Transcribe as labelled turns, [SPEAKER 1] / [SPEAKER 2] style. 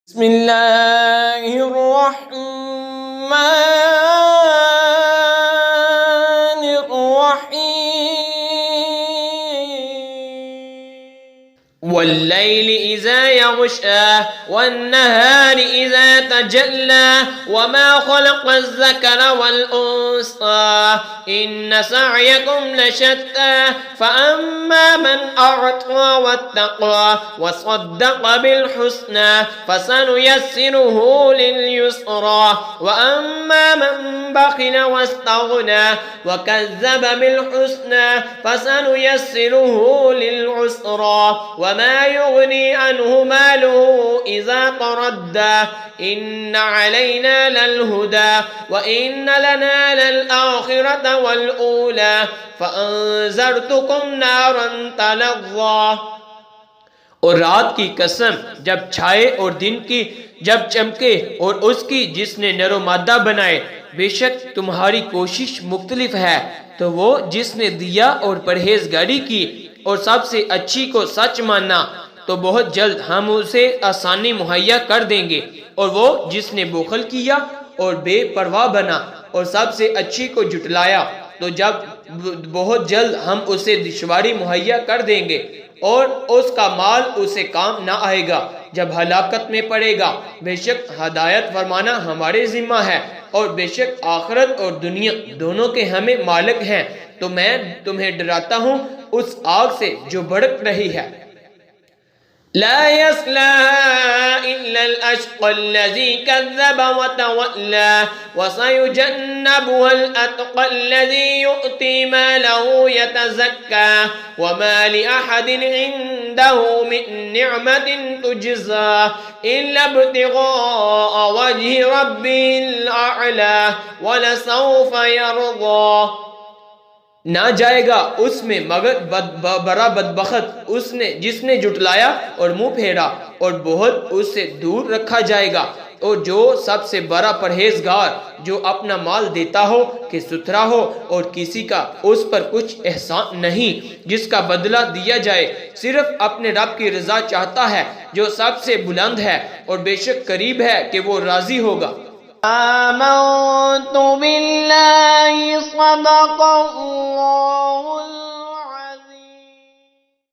[SPEAKER 1] بسم اللہ الرحمن الرحیم واللیل اذا یغشی والنہار اذا تجلی وما خلق الذکر والانثى ان سعیکم لشتی فاما من اعطى واتقى وصدق بالحسنى فسنيسره لليسرى واما من بخل واستغنى وكذب بالحسنى فسنيسره للعسرى وما يغني عنه ماله إذا تردى إن علينا للهدى وإن لنا للآخرة والأولى فأنذرتكم نارا تلظى۔
[SPEAKER 2] اور رات کی قسم جب چھائے اور دن کی جب چمکے اور اس کی جس نے نر و مادہ بنائے، بے شک تمہاری کوشش مختلف ہے، تو وہ جس نے دیا اور پرہیزگاری کی اور سب سے اچھی کو سچ مانا تو بہت جلد ہم اسے آسانی مہیا کر دیں گے، اور وہ جس نے بخل کیا اور بے پرواہ بنا اور سب سے اچھی کو جھٹلایا تو جب بہت جلد ہم اسے دشواری مہیا کر دیں گے اور اس کا مال اسے کام نہ آئے گا جب ہلاکت میں پڑے گا۔ بے شک ہدایت فرمانا ہمارے ذمہ ہے، اور بے شک آخرت اور دنیا دونوں کے ہمیں مالک ہیں، تو میں تمہیں ڈراتا ہوں اس آگ سے جو بھڑک رہی ہے۔
[SPEAKER 1] لا يصلىها إلا الأشقى الذي كذب وتولى وسيجنبها الأتقى الذي يؤتي ماله يتزكى وما لأحد عنده من نعمة تجزى إلا ابتغاء وجه ربه الأعلى ولسوف يرضى۔
[SPEAKER 2] نہ جائے گا اس میں مگر برا بدبخت جس نے جھٹلایا اور منہ پھیرا، اور بہت اس سے دور رکھا جائے گا، اور جو سب سے بڑا پرہیزگار جو اپنا مال دیتا ہو کہ ستھرا ہو اور کسی کا اس پر کچھ احسان نہیں جس کا بدلہ دیا جائے، صرف اپنے رب کی رضا چاہتا ہے جو سب سے بلند ہے اور بے شک قریب ہے کہ وہ راضی ہوگا۔
[SPEAKER 1] آمنت باللہ صدق اللہ